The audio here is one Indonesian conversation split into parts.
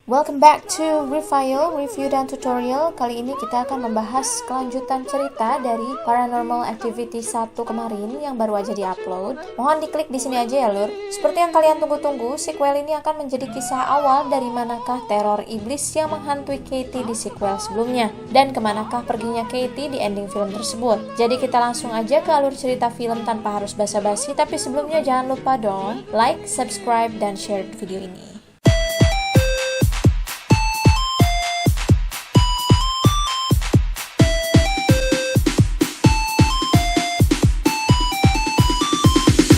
Welcome back to Refile, Review dan Tutorial. Kali ini kita akan membahas kelanjutan cerita dari Paranormal Activity 1 kemarin yang baru aja diupload. Mohon diklik di sini aja ya lur. Seperti yang kalian tunggu-tunggu, sequel ini akan menjadi kisah awal dari manakah teror iblis yang menghantui Katie di sequel sebelumnya, dan kemanakah perginya Katie di ending film tersebut. Jadi kita langsung aja ke alur cerita film tanpa harus basa-basi, tapi sebelumnya jangan lupa dong like, subscribe, dan share video ini.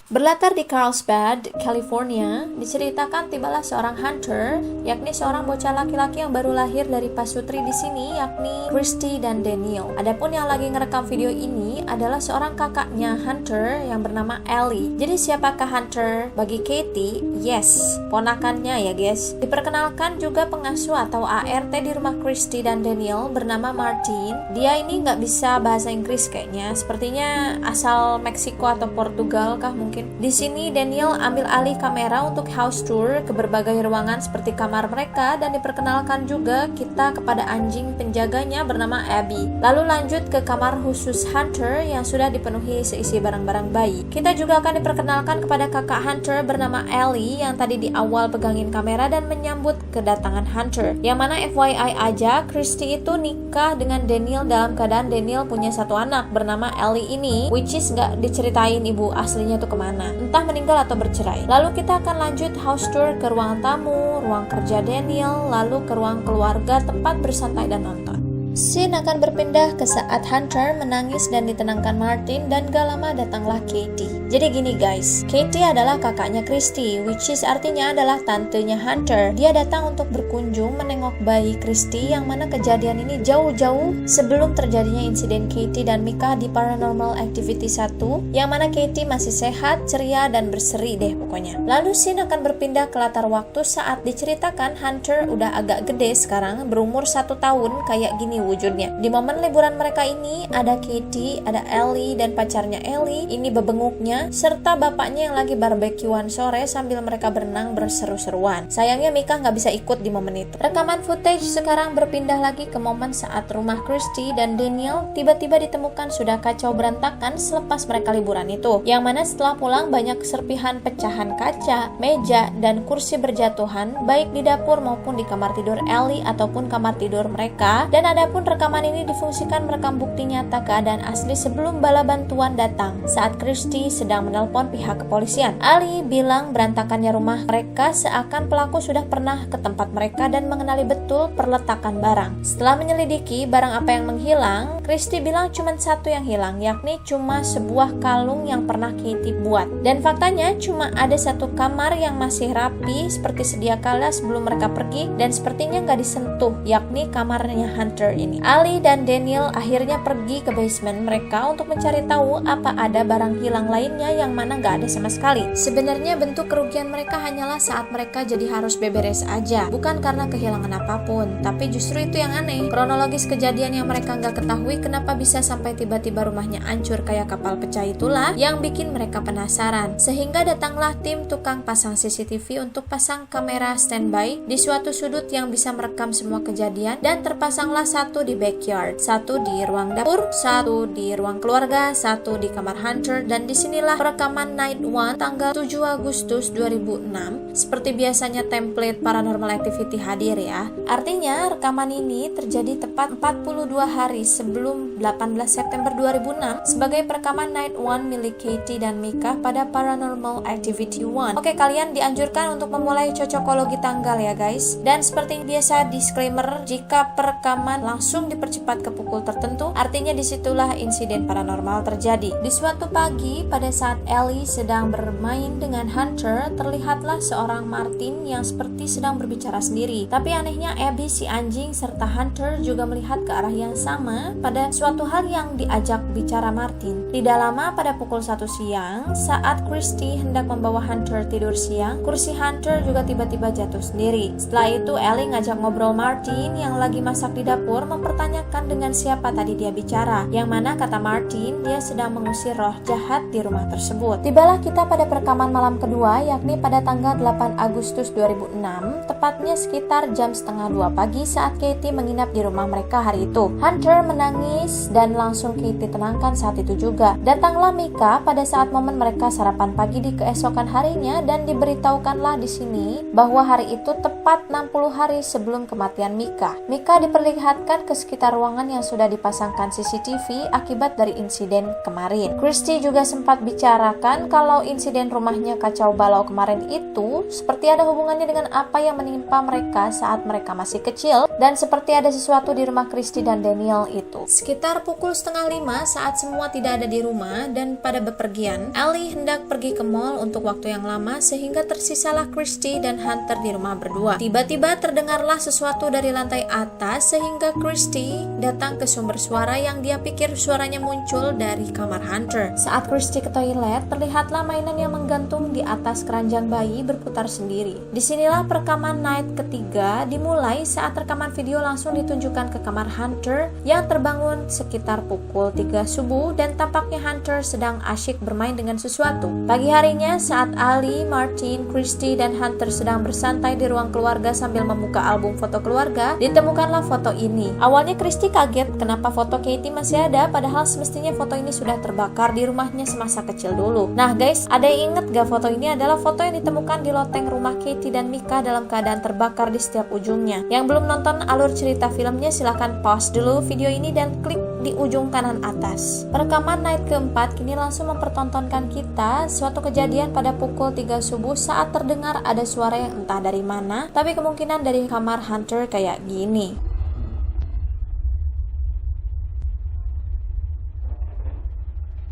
Berlatar di Carlsbad, California, diceritakan tibalah seorang hunter, yakni seorang bocah laki-laki yang baru lahir dari pasutri di sini, yakni Christy dan Daniel. Adapun yang lagi ngerekam video ini adalah seorang kakaknya Hunter yang bernama Ellie. Jadi siapakah Hunter bagi Katie? Yes, ponakannya ya guys. Diperkenalkan juga pengasuh atau ART di rumah Christy dan Daniel bernama Martin. Dia ini nggak bisa bahasa Inggris kayaknya, sepertinya asal Meksiko atau Portugal kah mungkin. Di sini Daniel ambil alih kamera untuk house tour ke berbagai ruangan seperti kamar mereka, dan diperkenalkan juga kita kepada anjing penjaganya bernama Abby. Lalu lanjut ke kamar khusus Hunter yang sudah dipenuhi seisi barang-barang bayi. Kita juga akan diperkenalkan kepada kakak Hunter bernama Ellie yang tadi di awal pegangin kamera dan menyambut kedatangan Hunter. Yang mana FYI aja, Christy itu nikah dengan Daniel dalam keadaan Daniel punya satu anak bernama Ellie ini, which is gak diceritain ibu aslinya tuh kemana, entah meninggal atau bercerai. Lalu kita akan lanjut house tour ke ruang tamu, ruang kerja Daniel, lalu ke ruang keluarga tempat bersantai dan nonton. Scene akan berpindah ke saat Hunter menangis dan ditenangkan Martin, dan gak lama datanglah Katie. Jadi gini guys, Katie adalah kakaknya Christy, which is artinya adalah tantenya Hunter. Dia datang untuk berkunjung menengok bayi Christy, yang mana kejadian ini jauh-jauh sebelum terjadinya insiden Katie dan Mika di Paranormal Activity 1, yang mana Katie masih sehat, ceria, dan berseri deh pokoknya. Lalu scene akan berpindah ke latar waktu saat diceritakan Hunter udah agak gede sekarang, berumur 1 tahun kayak gini wujudnya. Di momen liburan mereka ini ada Katie, ada Ellie dan pacarnya Ellie, ini bebenguknya, serta bapaknya yang lagi barbekyuan sore sambil mereka berenang berseru-seruan. Sayangnya Mika nggak bisa ikut di momen itu. Rekaman footage sekarang berpindah lagi ke momen saat rumah Christy dan Daniel tiba-tiba ditemukan sudah kacau berantakan selepas mereka liburan itu. Yang mana setelah pulang banyak serpihan pecahan kaca, meja, dan kursi berjatuhan baik di dapur maupun di kamar tidur Ellie ataupun kamar tidur mereka. Dan adapun rekaman ini difungsikan merekam bukti nyata keadaan asli sebelum bala bantuan datang saat Christy sedang menelpon pihak kepolisian. Ali bilang berantakannya rumah mereka seakan pelaku sudah pernah ke tempat mereka dan mengenali betul perletakan barang. Setelah menyelidiki barang apa yang menghilang, Christy bilang cuma satu yang hilang, yakni cuma sebuah kalung yang pernah Katie buat. Dan faktanya cuma ada satu kamar yang masih rapi seperti sedia kala sebelum mereka pergi, dan sepertinya nggak disentuh, yakni kamarnya Hunter ini. Ali dan Daniel akhirnya pergi ke basement mereka untuk mencari tahu apa ada barang hilang lainnya yang mana gak ada sama sekali. Sebenarnya bentuk kerugian mereka hanyalah saat mereka jadi harus beberes aja, bukan karena kehilangan apapun. Tapi justru itu yang aneh, kronologis kejadian yang mereka gak ketahui kenapa bisa sampai tiba-tiba rumahnya hancur kayak kapal pecah itulah yang bikin mereka penasaran. Sehingga datanglah tim tukang pasang CCTV untuk pasang kamera standby di suatu sudut yang bisa merekam semua kejadian, dan terpasanglah satu di backyard, satu di ruang dapur, satu di ruang keluarga, satu di kamar Hunter, dan disinilah perekaman Night 1 tanggal 7 Agustus 2006. Seperti biasanya template Paranormal Activity hadir ya. Artinya rekaman ini terjadi tepat 42 hari sebelum 18 September 2006 sebagai perekaman Night 1 milik Katie dan Mika pada Paranormal Activity 1. Oke, kalian dianjurkan untuk memulai cocokologi tanggal ya guys. Dan seperti biasa disclaimer, jika perekaman langsung dipercepat ke pukul tertentu, artinya disitulah insiden paranormal terjadi. Di suatu pagi, pada saat Ellie sedang bermain dengan Hunter, terlihatlah seorang Martin yang seperti sedang berbicara sendiri. Tapi anehnya Abby si anjing serta Hunter juga melihat ke arah yang sama pada suatu hal yang diajak bicara Martin. Tidak lama pada pukul 1 siang, saat Christy hendak membawa Hunter tidur siang, kursi Hunter juga tiba-tiba jatuh sendiri. Setelah itu Ellie ngajak ngobrol Martin yang lagi masak di dapur, mempertanyakan dengan siapa tadi dia bicara, yang mana kata Martin dia sedang mengusir roh jahat di rumah tersebut. Tibalah kita pada perekaman malam kedua, yakni pada tanggal 8 Agustus 2006, tepatnya sekitar jam setengah 2 pagi saat Katie menginap di rumah mereka hari itu. Hunter menangis dan langsung Katie tenangkan saat itu juga. Datanglah Micah pada saat momen mereka sarapan pagi di keesokan harinya dan diberitahukanlah di sini bahwa hari itu tepat 60 hari sebelum kematian Micah. Micah diperlihatkan ke sekitar ruangan yang sudah dipasangkan CCTV akibat dari insiden kemarin. Christy juga sempat bicarakan kalau insiden rumahnya kacau balau kemarin itu seperti ada hubungannya dengan apa yang menimpa mereka saat mereka masih kecil dan seperti ada sesuatu di rumah Christy dan Daniel itu. Sekitar pukul 4:30 saat semua tidak ada di rumah dan pada bepergian, Ellie hendak pergi ke mall untuk waktu yang lama sehingga tersisalah Christy dan Hunter di rumah berdua. Tiba-tiba terdengarlah sesuatu dari lantai atas sehingga Christy datang ke sumber suara yang dia pikir suaranya muncul dari kamar Hunter. Saat Christy ke toilet, terlihatlah mainan yang menggantung di atas keranjang bayi berputar sendiri. Disinilah perekaman night ketiga dimulai saat rekaman video langsung ditunjukkan ke kamar Hunter yang terbangun sekitar pukul 3 subuh dan tampaknya Hunter sedang asyik bermain dengan sesuatu. Pagi harinya saat Ali, Martin, Christy, dan Hunter sedang bersantai di ruang keluarga sambil membuka album foto keluarga, ditemukanlah foto ini. Awalnya Christy kaget kenapa foto Katie masih ada padahal semestinya foto ini sudah terbakar di rumahnya semasa kecil dulu. Nah guys, ada yang inget gak foto ini adalah foto yang ditemukan di loteng rumah Katie dan Micah dalam keadaan terbakar di setiap ujungnya. Yang belum nonton alur cerita filmnya silahkan pause dulu video ini dan klik di ujung kanan atas. Perekaman night keempat kini langsung mempertontonkan kita suatu kejadian pada pukul 3 subuh saat terdengar ada suara yang entah dari mana, tapi kemungkinan dari kamar Hunter kayak gini.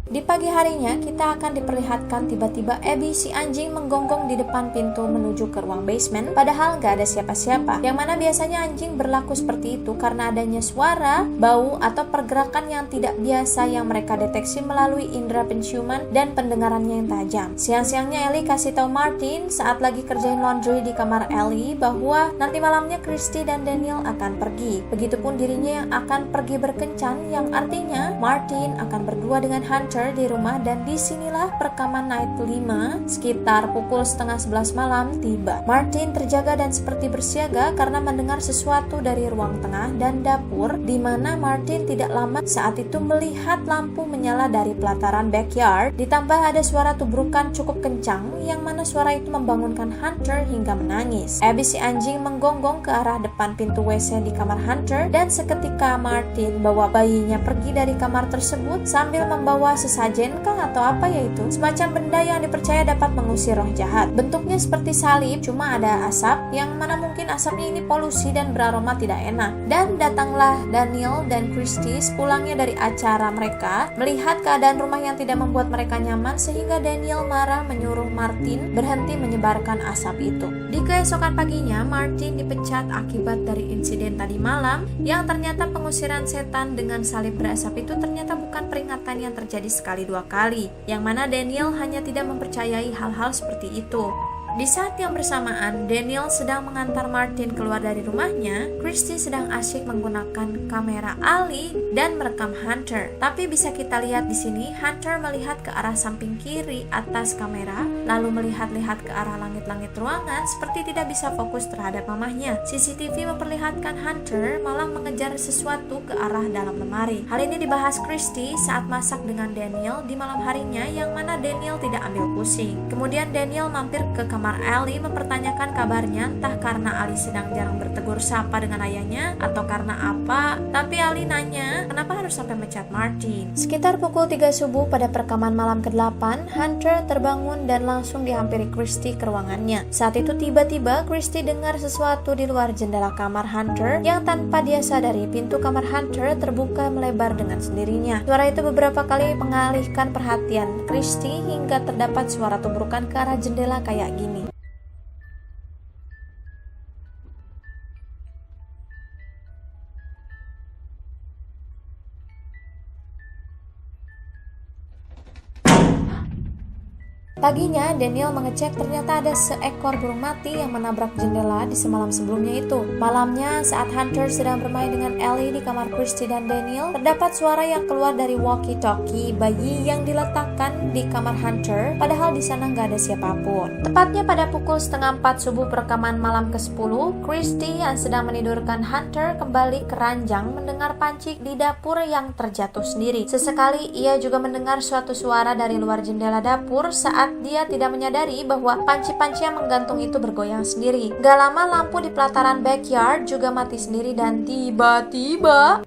Di pagi harinya, kita akan diperlihatkan tiba-tiba Abby si anjing menggonggong di depan pintu menuju ke ruang basement, padahal gak ada siapa-siapa. Yang mana biasanya anjing berlaku seperti itu karena adanya suara, bau, atau pergerakan yang tidak biasa yang mereka deteksi melalui indera penciuman dan pendengarannya yang tajam. Siang-siangnya Ellie kasih tahu Martin saat lagi kerjain laundry di kamar Ellie bahwa nanti malamnya Christy dan Daniel akan pergi. Begitupun dirinya yang akan pergi berkencan, yang artinya Martin akan berdua dengan Hunter di rumah dan disinilah perekaman night 5 sekitar pukul 10:30 malam tiba. Martin terjaga dan seperti bersiaga karena mendengar sesuatu dari ruang tengah dan dapur di mana Martin tidak lama saat itu melihat lampu menyala dari pelataran backyard ditambah ada suara tubrukan cukup kencang yang mana suara itu membangunkan Hunter hingga menangis. Abby si anjing menggonggong ke arah depan pintu WC di kamar Hunter dan seketika Martin bawa bayinya pergi dari kamar tersebut sambil membawa sesajen kah atau apa yaitu semacam benda yang dipercaya dapat mengusir roh jahat. Bentuknya seperti salib, cuma ada asap yang mana mungkin asapnya ini polusi dan beraroma tidak enak. Dan datanglah Daniel dan Christy sepulangnya dari acara mereka melihat keadaan rumah yang tidak membuat mereka nyaman sehingga Daniel marah menyuruh Martin berhenti menyebarkan asap itu. Di keesokan paginya Martin dipecat akibat dari insiden tadi malam yang ternyata pengusiran setan dengan salib berasap itu ternyata bukan peringatan yang terjadi sekali dua kali, yang mana Daniel hanya tidak mempercayai hal-hal seperti itu. Di saat yang bersamaan, Daniel sedang mengantar Martin keluar dari rumahnya, Christy sedang asyik menggunakan kamera Ali dan merekam Hunter. Tapi bisa kita lihat di sini, Hunter melihat ke arah samping kiri atas kamera, lalu melihat-lihat ke arah langit-langit ruangan seperti tidak bisa fokus terhadap mamahnya. CCTV memperlihatkan Hunter malah mengejar sesuatu ke arah dalam lemari. Hal ini dibahas Christy saat masak dengan Daniel di malam harinya, yang mana Daniel tidak ambil pusing. Kemudian Daniel mampir ke kamar Ali mempertanyakan kabarnya, entah karena Ali sedang jarang bertegur sapa dengan ayahnya atau karena apa, tapi Ali nanya kenapa harus sampai mecat Martin. Sekitar pukul 3 subuh pada perekaman malam ke-8, Hunter terbangun dan langsung dihampiri Christy ke ruangannya. Saat itu tiba-tiba Christy dengar sesuatu di luar jendela kamar Hunter yang tanpa dia sadari pintu kamar Hunter terbuka melebar dengan sendirinya. Suara itu beberapa kali mengalihkan perhatian Christy hingga terdapat suara tubrukan ke arah jendela kayak gini. Paginya, Daniel mengecek ternyata ada seekor burung mati yang menabrak jendela di semalam sebelumnya itu. Malamnya, saat Hunter sedang bermain dengan Ellie di kamar Christy dan Daniel, terdapat suara yang keluar dari walkie-talkie bayi yang diletakkan di kamar Hunter, padahal di sana nggak ada siapapun. Tepatnya pada pukul 3:30 subuh perekaman malam ke-10, Christy yang sedang menidurkan Hunter kembali ke ranjang mendengar panci di dapur yang terjatuh sendiri. Sesekali ia juga mendengar suatu suara dari luar jendela dapur saat dia tidak menyadari bahwa panci-panci yang menggantung itu bergoyang sendiri. Gak lama lampu di pelataran backyard juga mati sendiri dan tiba-tiba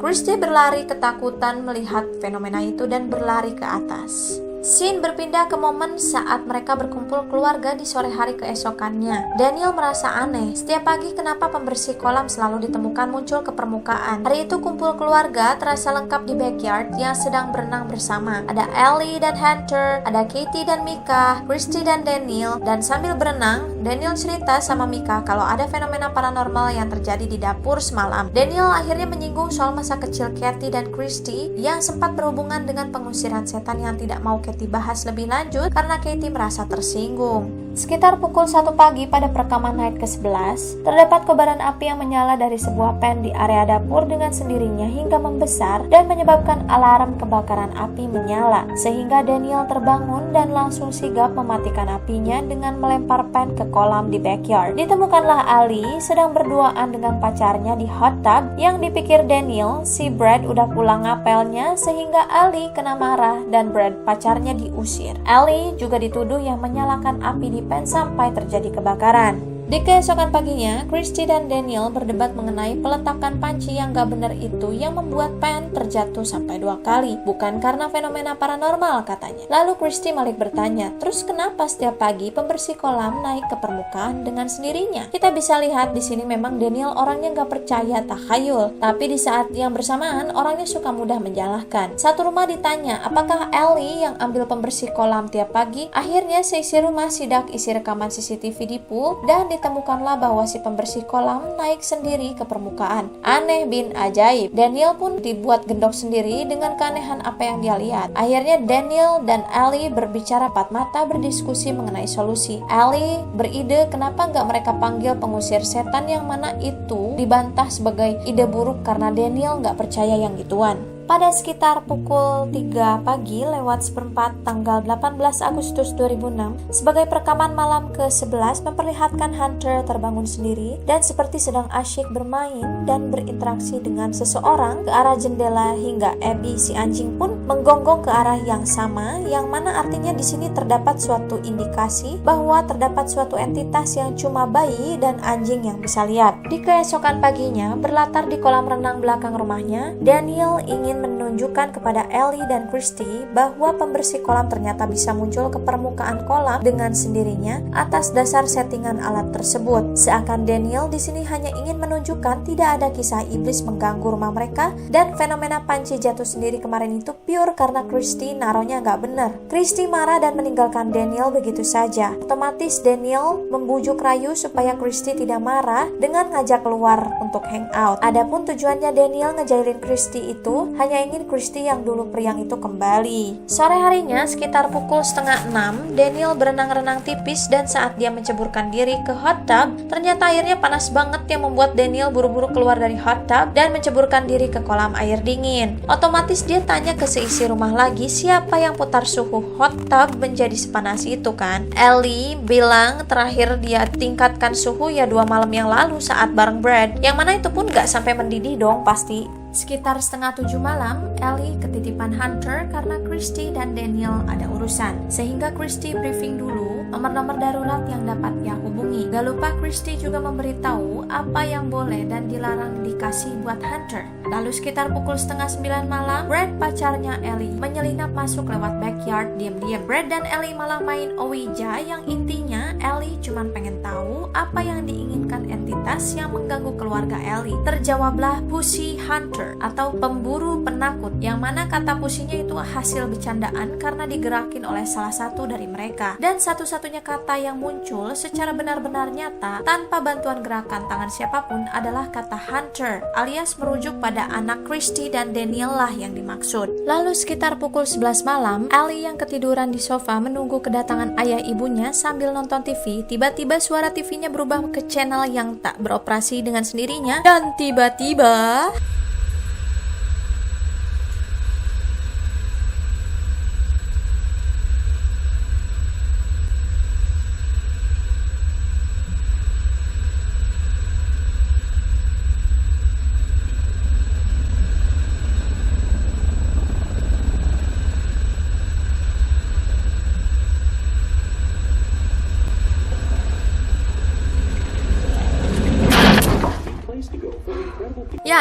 Christy berlari ketakutan melihat fenomena itu dan berlari ke atas. Scene berpindah ke momen saat mereka berkumpul keluarga di sore hari keesokannya. Daniel merasa aneh. Setiap pagi kenapa pembersih kolam selalu ditemukan muncul ke permukaan. Hari itu kumpul keluarga terasa lengkap di backyard yang sedang berenang bersama. Ada Ellie dan Hunter, ada Katie dan Mika, Christy dan Daniel. Dan sambil berenang, Daniel cerita sama Mika kalau ada fenomena paranormal yang terjadi di dapur semalam. Daniel akhirnya menyinggung soal masa kecil Katie dan Christy yang sempat berhubungan dengan pengusiran setan yang tidak mau Katie bahas lebih lanjut karena Katie merasa tersinggung. Sekitar pukul 1 pagi pada perekaman night ke-11, terdapat kobaran api yang menyala dari sebuah pan di area dapur dengan sendirinya hingga membesar dan menyebabkan alarm kebakaran api menyala, sehingga Daniel terbangun dan langsung sigap mematikan apinya dengan melempar pan ke kolam di backyard. Ditemukanlah Ali sedang berduaan dengan pacarnya di hot tub yang dipikir Daniel si Brad udah pulang ngapelnya sehingga Ali kena marah dan Brad pacarnya diusir. Ali juga dituduh yang menyalakan api di pan sampai terjadi kebakaran. Di keesokan paginya, Christy dan Daniel berdebat mengenai peletakan panci yang gak benar itu yang membuat pan terjatuh sampai 2 kali. Bukan karena fenomena paranormal katanya. Lalu Christy Malik bertanya, terus kenapa setiap pagi pembersih kolam naik ke permukaan dengan sendirinya? Kita bisa lihat di sini memang Daniel orangnya gak percaya takhayul. Tapi di saat yang bersamaan, orangnya suka mudah menjalahkan. Satu rumah ditanya, apakah Ellie yang ambil pembersih kolam tiap pagi? Akhirnya seisi rumah sidak isi rekaman CCTV di pool dan ditemukanlah bahwa si pembersih kolam naik sendiri ke permukaan. Aneh bin ajaib. Daniel pun dibuat gendok sendiri dengan keanehan apa yang dia lihat. Akhirnya Daniel dan Ellie berbicara empat mata berdiskusi mengenai solusi. Ellie beride kenapa nggak mereka panggil pengusir setan yang mana itu dibantah sebagai ide buruk karena Daniel nggak percaya yang gituan. Pada sekitar pukul 3 pagi lewat seperempat tanggal 18 Agustus 2006, sebagai perekaman malam ke-11 memperlihatkan Hunter terbangun sendiri dan seperti sedang asyik bermain dan berinteraksi dengan seseorang ke arah jendela hingga Abby si anjing pun menggonggong ke arah yang sama, yang mana artinya di sini terdapat suatu indikasi bahwa terdapat suatu entitas yang cuma bayi dan anjing yang bisa lihat. Di keesokan paginya, berlatar di kolam renang belakang rumahnya, Daniel ingin menunjukkan kepada Ellie dan Christy bahwa pembersih kolam ternyata bisa muncul ke permukaan kolam dengan sendirinya atas dasar settingan alat tersebut. Seakan Daniel di sini hanya ingin menunjukkan tidak ada kisah iblis mengganggu rumah mereka dan fenomena panci jatuh sendiri kemarin itu pure karena Christy naruhnya nggak benar. Christy marah dan meninggalkan Daniel begitu saja. Otomatis Daniel membujuk rayu supaya Christy tidak marah dengan ngajak keluar untuk hangout. Adapun tujuannya Daniel ngejailin Christy itu hanya ingin Christy yang dulu periang itu kembali. Sore harinya sekitar pukul 5:30, Daniel berenang-renang tipis dan saat dia menceburkan diri ke hot tub, ternyata airnya panas banget yang membuat Daniel buru-buru keluar dari hot tub dan menceburkan diri ke kolam air dingin. Otomatis dia tanya ke seisi rumah lagi siapa yang putar suhu hot tub menjadi sepanas itu kan. Ellie bilang terakhir dia tingkatkan suhu ya 2 malam yang lalu saat bareng Brad, yang mana itu pun gak sampai mendidih dong pasti. Sekitar 6:30 malam, Ellie ketitipan Hunter karena Christy dan Daniel ada urusan. Sehingga Christy briefing dulu nomor-nomor darurat yang dapat ia hubungi. Gak lupa Christy juga memberitahu apa yang boleh dan dilarang dikasih buat Hunter. Lalu sekitar pukul 8:30 malam, Brad pacarnya Ellie menyelinap masuk lewat backyard diam-diam. Brad dan Ellie malah main Ouija yang intinya Ellie cuma pengen tahu apa yang diinginkan entitas yang mengganggu keluarga Ellie. Terjawablah Pussy Hunter atau pemburu penakut, yang mana kata pusinya itu hasil bercandaan karena digerakin oleh salah satu dari mereka. Dan satu-satunya satu-satunya kata yang muncul secara benar-benar nyata tanpa bantuan gerakan tangan siapapun adalah kata hunter, alias merujuk pada anak Christy dan Daniel lah yang dimaksud. Lalu sekitar pukul 11 malam, Ellie yang ketiduran di sofa menunggu kedatangan ayah ibunya sambil nonton TV. Tiba-tiba suara TV-nya berubah ke channel yang tak beroperasi dengan sendirinya, dan tiba-tiba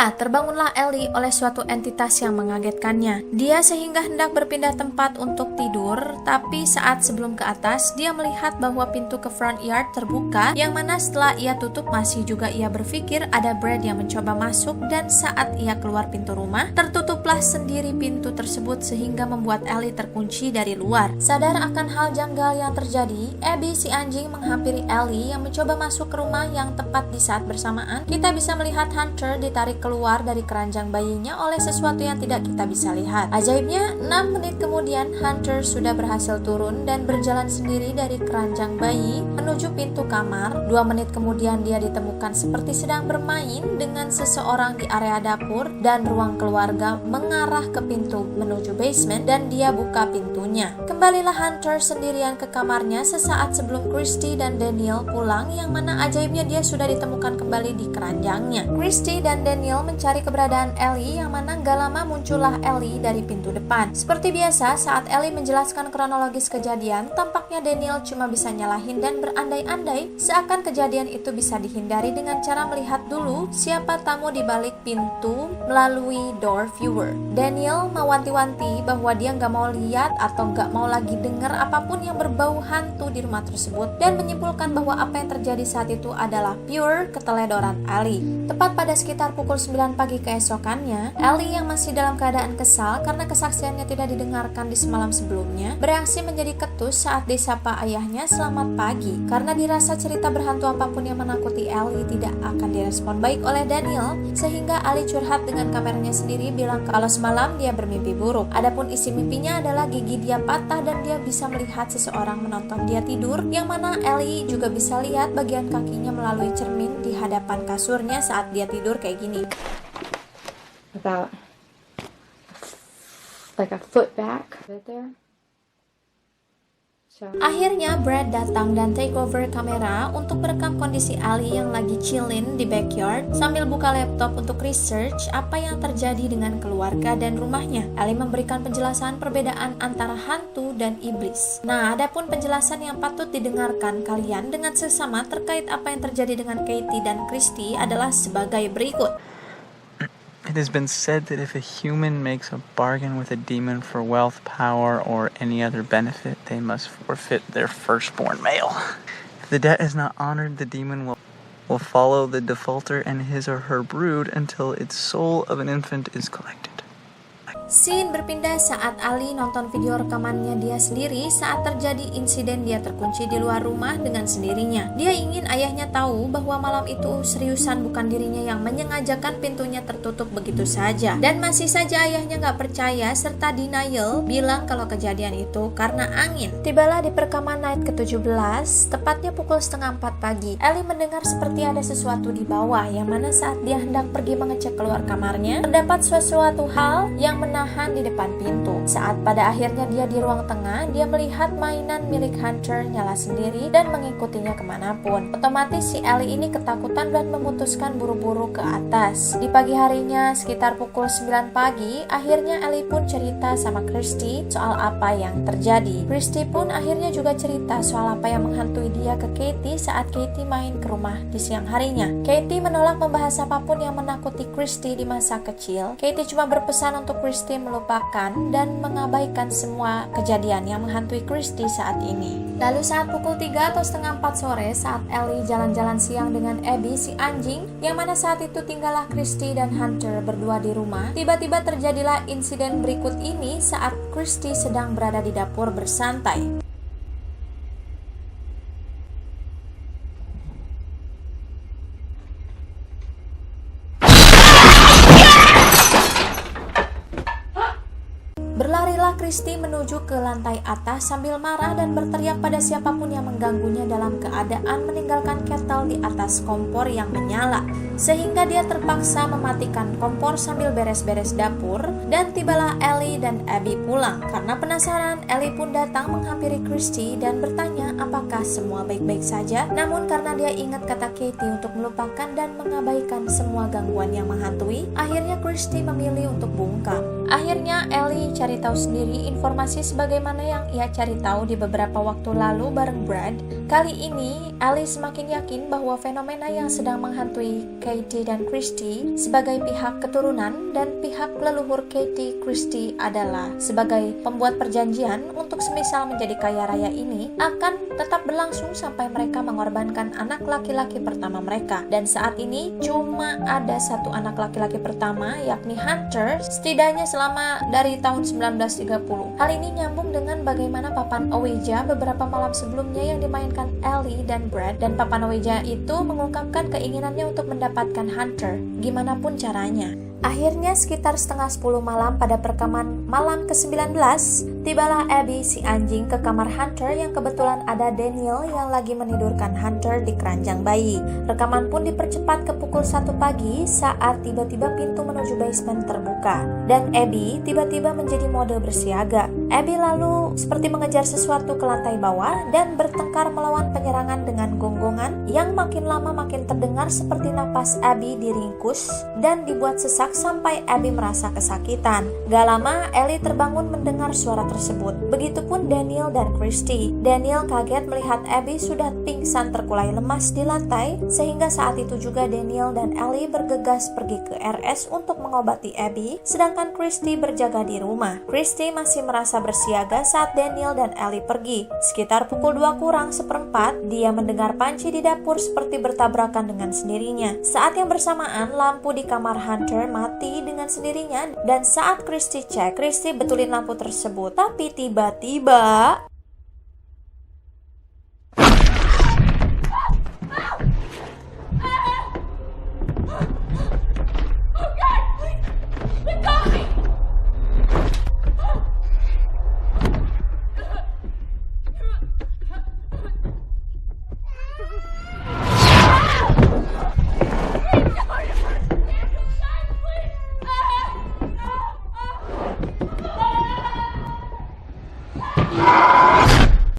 terbangunlah Ellie oleh suatu entitas yang mengagetkannya. Dia sehingga hendak berpindah tempat untuk tidur, tapi saat sebelum ke atas, dia melihat bahwa pintu ke front yard terbuka, yang mana setelah ia tutup masih juga ia berpikir ada Brad yang mencoba masuk, dan saat ia keluar pintu rumah, tertutuplah sendiri pintu tersebut sehingga membuat Ellie terkunci dari luar. Sadar akan hal janggal yang terjadi, Abby si anjing menghampiri Ellie yang mencoba masuk ke rumah yang tepat di saat bersamaan. Kita bisa melihat Hunter ditarik keluar dari keranjang bayinya oleh sesuatu yang tidak kita bisa lihat. Ajaibnya, 6 menit kemudian Hunter sudah berhasil turun dan berjalan sendiri dari keranjang bayi menuju pintu kamar. 2 menit kemudian dia ditemukan seperti sedang bermain dengan seseorang di area dapur, dan ruang keluarga mengarah ke pintu menuju basement dan dia buka pintunya. Kembalilah Hunter sendirian ke kamarnya sesaat sebelum Christy dan Daniel pulang, yang mana ajaibnya dia sudah ditemukan kembali di keranjangnya. Christy dan Daniel mencari keberadaan Ellie, yang mana gak lama muncullah Ellie dari pintu depan. Seperti biasa, saat Ellie menjelaskan kronologis kejadian, tampaknya Daniel cuma bisa nyalahin dan berandai-andai seakan kejadian itu bisa dihindari dengan cara melihat dulu siapa tamu di balik pintu melalui door viewer. Daniel mewanti-wanti bahwa dia gak mau lihat atau gak mau lagi dengar apapun yang berbau hantu di rumah tersebut, dan menyimpulkan bahwa apa yang terjadi saat itu adalah pure keteledoran Ellie. Tepat pada sekitar pukul 9 pagi keesokannya, Ellie yang masih dalam keadaan kesal karena kesaksiannya tidak didengarkan di semalam sebelumnya, bereaksi menjadi ketus saat disapa ayahnya selamat pagi. Karena dirasa cerita berhantu apapun yang menakuti Ellie tidak akan direspon baik oleh Daniel, sehingga Ellie curhat dengan kameranya sendiri bilang kalau semalam dia bermimpi buruk. Adapun isi mimpinya adalah gigi dia patah dan dia bisa melihat seseorang menonton dia tidur, yang mana Ellie juga bisa lihat bagian kakinya melalui cermin di hadapan kasurnya saat dia tidur kayak gini. About like a foot back right there. Akhirnya Brad datang dan take over kamera untuk merekam kondisi Ellie yang lagi chillin di backyard sambil buka laptop untuk research apa yang terjadi dengan keluarga dan rumahnya. Ellie memberikan penjelasan perbedaan antara hantu dan iblis. Nah, adapun penjelasan yang patut didengarkan kalian dengan sesama terkait apa yang terjadi dengan Katie dan Christy adalah sebagai berikut. It has been said that if a human makes a bargain with a demon for wealth, power, or any other benefit, they must forfeit their firstborn male. If the debt is not honored, the demon will follow the defaulter and his or her brood until its soul of an infant is collected. Scene berpindah saat Ali nonton video rekamannya dia sendiri saat terjadi insiden dia terkunci di luar rumah dengan sendirinya. Dia ingin ayahnya tahu bahwa malam itu seriusan bukan dirinya yang menyengajakan pintunya tertutup begitu saja. Dan masih saja ayahnya gak percaya serta denial bilang kalau kejadian itu karena angin. Tibalah di perekaman night ke-17, tepatnya pukul 3:30 pagi. Ellie mendengar seperti ada sesuatu di bawah, yang mana saat dia hendak pergi mengecek keluar kamarnya, terdapat sesuatu hal yang menahan di depan pintu. Saat pada akhirnya dia di ruang tengah, dia melihat mainan milik Hunter nyala sendiri dan mengikutinya kemanapun. Otomatis si Ellie ini ketakutan dan memutuskan buru-buru ke atas. Di pagi harinya, sekitar pukul 9 pagi, akhirnya Ellie pun cerita sama Christy soal apa yang terjadi. Christy pun akhirnya juga cerita soal apa yang menghantui dia ke Katie saat Katie main ke rumah di siang harinya. Katie menolak membahas apapun yang menakuti Christy di masa kecil. Katie cuma berpesan untuk Christy melupakan dan mengabaikan semua kejadian yang menghantui Christy saat ini. Lalu saat pukul 3 atau setengah 4 sore, saat Ellie jalan-jalan siang dengan Abby si anjing, yang mana saat itu tinggallah Christy dan Hunter berdua di rumah, tiba-tiba terjadilah insiden berikut ini saat Christy sedang berada di dapur bersantai. Pergilah Christy menuju ke lantai atas sambil marah dan berteriak pada siapapun yang mengganggunya dalam keadaan meninggalkan kettle di atas kompor yang menyala, sehingga dia terpaksa mematikan kompor sambil beres-beres dapur. Dan tibalah Ellie dan Abby pulang. Karena penasaran, Ellie pun datang menghampiri Christy dan bertanya apakah semua baik-baik saja. Namun karena dia ingat kata Katie untuk melupakan dan mengabaikan semua gangguan yang menghantui, akhirnya Christy memilih untuk bungkam. Akhirnya Ellie cari tahu sendiri informasi sebagaimana yang ia cari tahu di beberapa waktu lalu bareng Brad. Kali ini Ellie semakin yakin bahwa fenomena yang sedang menghantui Katie dan Christy sebagai pihak keturunan dan pihak leluhur Katie Christy adalah sebagai pembuat perjanjian untuk semisal menjadi kaya raya ini akan tetap berlangsung sampai mereka mengorbankan anak laki-laki pertama mereka. Dan saat ini cuma ada satu anak laki-laki pertama, yakni Hunter, setidaknya selama dari tahun 1930. Hal ini nyambung dengan bagaimana Papan Oweja beberapa malam sebelumnya yang dimainkan Ellie dan Brad, dan Papan Oweja itu mengungkapkan keinginannya untuk mendapatkan Hunter, gimana pun caranya. Akhirnya sekitar setengah 10 malam pada perekaman malam ke-19, tibalah Abby si anjing ke kamar Hunter yang kebetulan ada Daniel yang lagi menidurkan Hunter di keranjang bayi. Rekaman pun dipercepat ke pukul 1 pagi saat tiba-tiba pintu menuju basement terbuka dan Abby tiba-tiba menjadi mode bersiaga. Abby lalu seperti mengejar sesuatu ke lantai bawah dan bertengkar melawan penyerangan dengan gonggongan yang makin lama makin terdengar seperti napas Abby diringkus dan dibuat sesak sampai Abby merasa kesakitan. Gak lama Ellie terbangun mendengar suara tersebut. Begitupun Daniel dan Christy. Daniel kaget melihat Abby sudah pingsan terkulai lemas di lantai, sehingga saat itu juga Daniel dan Ellie bergegas pergi ke RS untuk mengobati Abby, sedangkan Christy berjaga di rumah. Christy masih merasa bersiaga saat Daniel dan Ellie pergi. Sekitar pukul 2 kurang seperempat, dia mendengar panci di dapur seperti bertabrakan dengan sendirinya. Saat yang bersamaan, lampu di kamar Hunter mati dengan sendirinya, dan saat Christy cek, Christy betulin lampu tersebut. Tapi tiba-tiba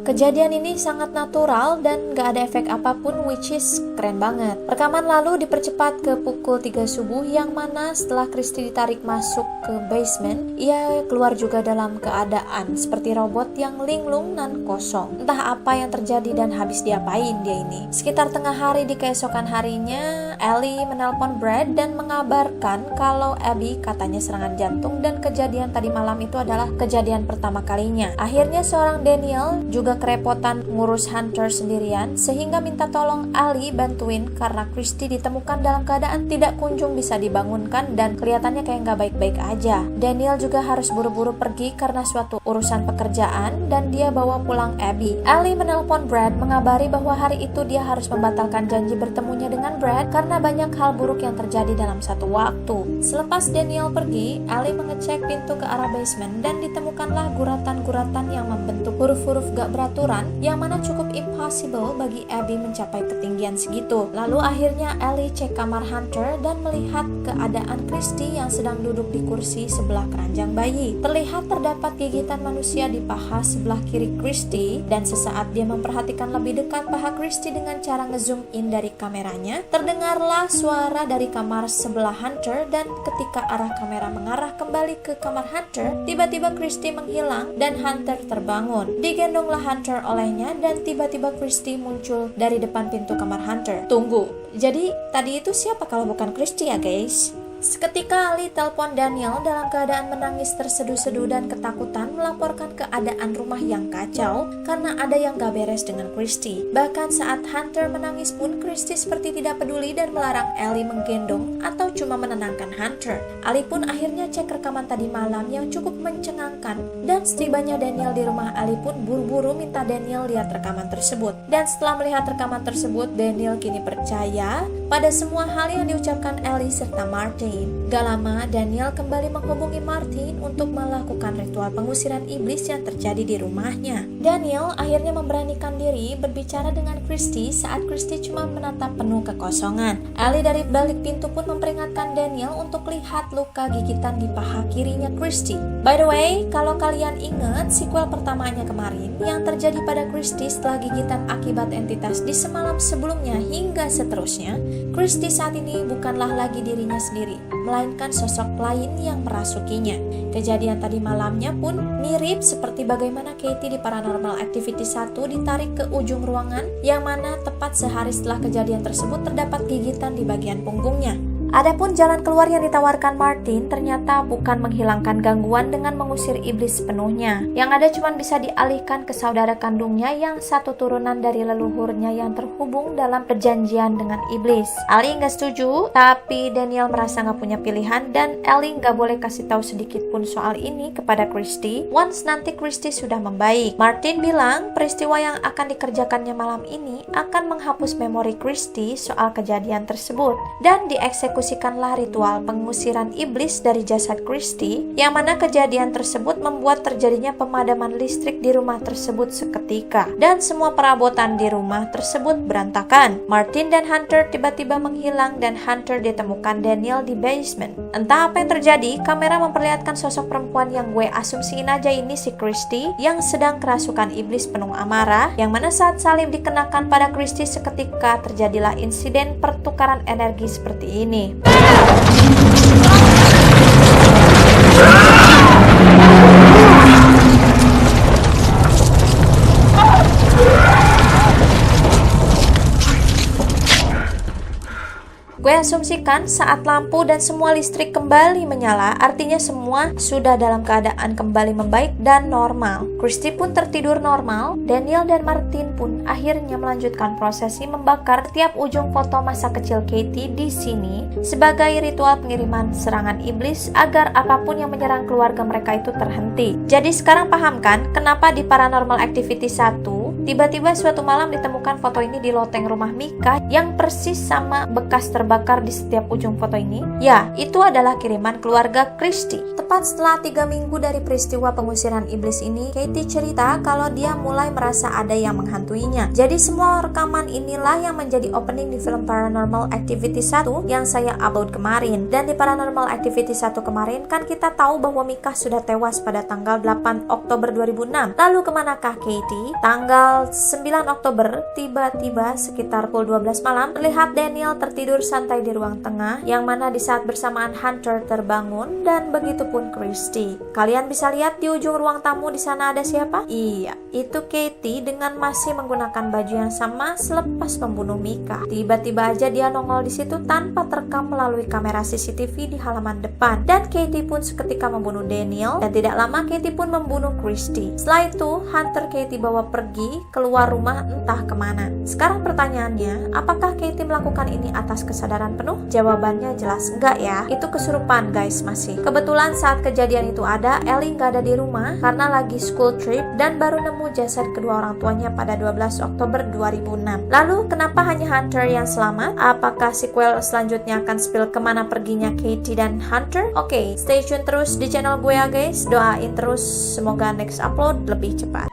kejadian ini sangat natural dan gak ada efek apapun, which is keren banget. Rekaman lalu dipercepat ke pukul 3 subuh yang mana setelah Christy ditarik masuk ke basement, ia keluar juga dalam keadaan seperti robot yang linglung dan kosong. Entah apa yang terjadi dan habis diapain dia ini. Sekitar tengah hari di keesokan harinya, Ellie menelpon Brad dan mengabarkan kalau Abby katanya serangan jantung dan kejadian tadi malam itu adalah kejadian pertama kalinya. Akhirnya seorang Daniel juga kerepotan ngurus Hunter sendirian sehingga minta tolong Ali bantuin karena Christy ditemukan dalam keadaan tidak kunjung bisa dibangunkan dan kelihatannya kayak nggak baik-baik aja. Daniel juga harus buru-buru pergi karena suatu urusan pekerjaan dan dia bawa pulang Abby. Ali menelpon Brad mengabari bahwa hari itu dia harus membatalkan janji bertemunya dengan Brad karena banyak hal buruk yang terjadi dalam satu waktu. Selepas Daniel pergi, Ali mengecek pintu ke arah basement dan ditemukanlah guratan-guratan yang membentuk huruf-huruf gak beraturan yang mana cukup impossible bagi Abby mencapai ketinggian segitu. Lalu akhirnya Ellie cek kamar Hunter dan melihat keadaan Christy yang sedang duduk di kursi sebelah keranjang bayi. Terlihat terdapat gigitan manusia di paha sebelah kiri Christy dan sesaat dia memperhatikan lebih dekat paha Christy dengan cara ngezoom in dari kameranya, terdengarlah suara dari kamar sebelah Hunter dan ketika arah kamera mengarah kembali ke kamar Hunter, tiba-tiba Christy menghilang dan Hunter terbangun. Digendonglah Hunter olehnya dan tiba-tiba Christy muncul dari depan pintu kamar Hunter. Tunggu, jadi tadi itu siapa kalau bukan Christy ya guys? Seketika Ali telepon Daniel dalam keadaan menangis terseduh-seduh dan ketakutan melaporkan keadaan rumah yang kacau karena ada yang gak beres dengan Christy. Bahkan saat Hunter menangis pun Christy seperti tidak peduli dan melarang Ali menggendong atau cuma menenangkan Hunter. Ali pun akhirnya cek rekaman tadi malam yang cukup mencengangkan dan setibanya Daniel di rumah Ali pun buru-buru minta Daniel lihat rekaman tersebut. Dan setelah melihat rekaman tersebut, Daniel kini percaya pada semua hal yang diucapkan Ali serta Martin. Martin. Gak lama, Daniel kembali menghubungi Martin untuk melakukan ritual pengusiran iblis yang terjadi di rumahnya. Daniel akhirnya memberanikan diri berbicara dengan Christy saat Christy cuma menatap penuh kekosongan. Ellie dari balik pintu pun memperingatkan Daniel untuk lihat luka gigitan di paha kirinya Christy. By the way, kalau kalian ingat sequel pertamanya kemarin yang terjadi pada Christy setelah gigitan akibat entitas di semalam sebelumnya hingga seterusnya, Christy saat ini bukanlah lagi dirinya sendiri, melainkan sosok lain yang merasukinya. Kejadian tadi malamnya pun mirip seperti bagaimana Katie di Paranormal Activity 1 ditarik ke ujung ruangan, yang mana tepat sehari setelah kejadian tersebut terdapat gigitan di bagian punggungnya. Adapun jalan keluar yang ditawarkan Martin ternyata bukan menghilangkan gangguan dengan mengusir iblis sepenuhnya. Yang ada cuma bisa dialihkan ke saudara kandungnya yang satu turunan dari leluhurnya yang terhubung dalam perjanjian dengan iblis. Ali nggak setuju, tapi Daniel merasa nggak punya pilihan dan Ellie nggak boleh kasih tahu sedikit pun soal ini kepada Christy once nanti Christy sudah membaik. Martin bilang peristiwa yang akan dikerjakannya malam ini akan menghapus memori Christy soal kejadian tersebut dan dieksekusikanlah ritual pengusiran iblis dari jasad Christy, yang mana kejadian tersebut membuat terjadinya pemadaman listrik di rumah tersebut seketika dan semua perabotan di rumah tersebut berantakan. Martin dan Hunter tiba-tiba menghilang dan Hunter ditemukan Daniel di basement. Entah apa yang terjadi, kamera memperlihatkan sosok perempuan yang gue asumsiin aja ini si Christy yang sedang kerasukan iblis penuh amarah, yang mana saat salib dikenakan pada Christy seketika terjadilah insiden pertukaran energi seperti ini. Gue asumsikan saat lampu dan semua listrik kembali menyala, artinya semua sudah dalam keadaan kembali membaik dan normal. Christy pun tertidur normal. Daniel dan Martin pun akhirnya melanjutkan prosesi membakar tiap ujung foto masa kecil Katie di sini sebagai ritual pengiriman serangan iblis agar apapun yang menyerang keluarga mereka itu terhenti. Jadi sekarang paham kan kenapa di Paranormal Activity 1 tiba-tiba suatu malam ditemukan foto ini di loteng rumah Mika yang persis sama bekas terbakar di setiap ujung foto ini? Ya, itu adalah kiriman keluarga Christy. Tepat setelah 3 minggu dari peristiwa pengusiran iblis ini, Katie cerita kalau dia mulai merasa ada yang menghantuinya. Jadi semua rekaman inilah yang menjadi opening di film Paranormal Activity 1 yang saya upload kemarin. Dan di Paranormal Activity 1 kemarin kan kita tahu bahwa Mika sudah tewas pada tanggal 8 Oktober 2006. Lalu kemanakah Katie? Tanggal 9 Oktober, tiba-tiba sekitar pukul 12 malam, terlihat Daniel tertidur santai di ruang tengah, yang mana di saat bersamaan Hunter terbangun dan begitupun Christy. Kalian bisa lihat di ujung ruang tamu di sana ada siapa? Iya, itu Katie dengan masih menggunakan baju yang sama selepas membunuh Mika. Tiba-tiba aja dia nongol di situ tanpa terekam melalui kamera CCTV di halaman depan. Dan Katie pun seketika membunuh Daniel dan tidak lama Katie pun membunuh Christy. Setelah itu Hunter Katie bawa pergi keluar rumah entah kemana. Sekarang pertanyaannya, apakah Katie melakukan ini atas kesadaran penuh? Jawabannya jelas enggak ya. Itu kesurupan guys masih. Kebetulan saat kejadian itu ada, Ellie nggak ada di rumah karena lagi school trip dan baru nemu jasad kedua orang tuanya pada 12 Oktober 2006. Lalu kenapa hanya Hunter yang selamat? Apakah sequel selanjutnya akan spill kemana perginya Katie dan Hunter? Oke, stay tune terus di channel gue ya guys. Doain terus semoga next upload lebih cepat.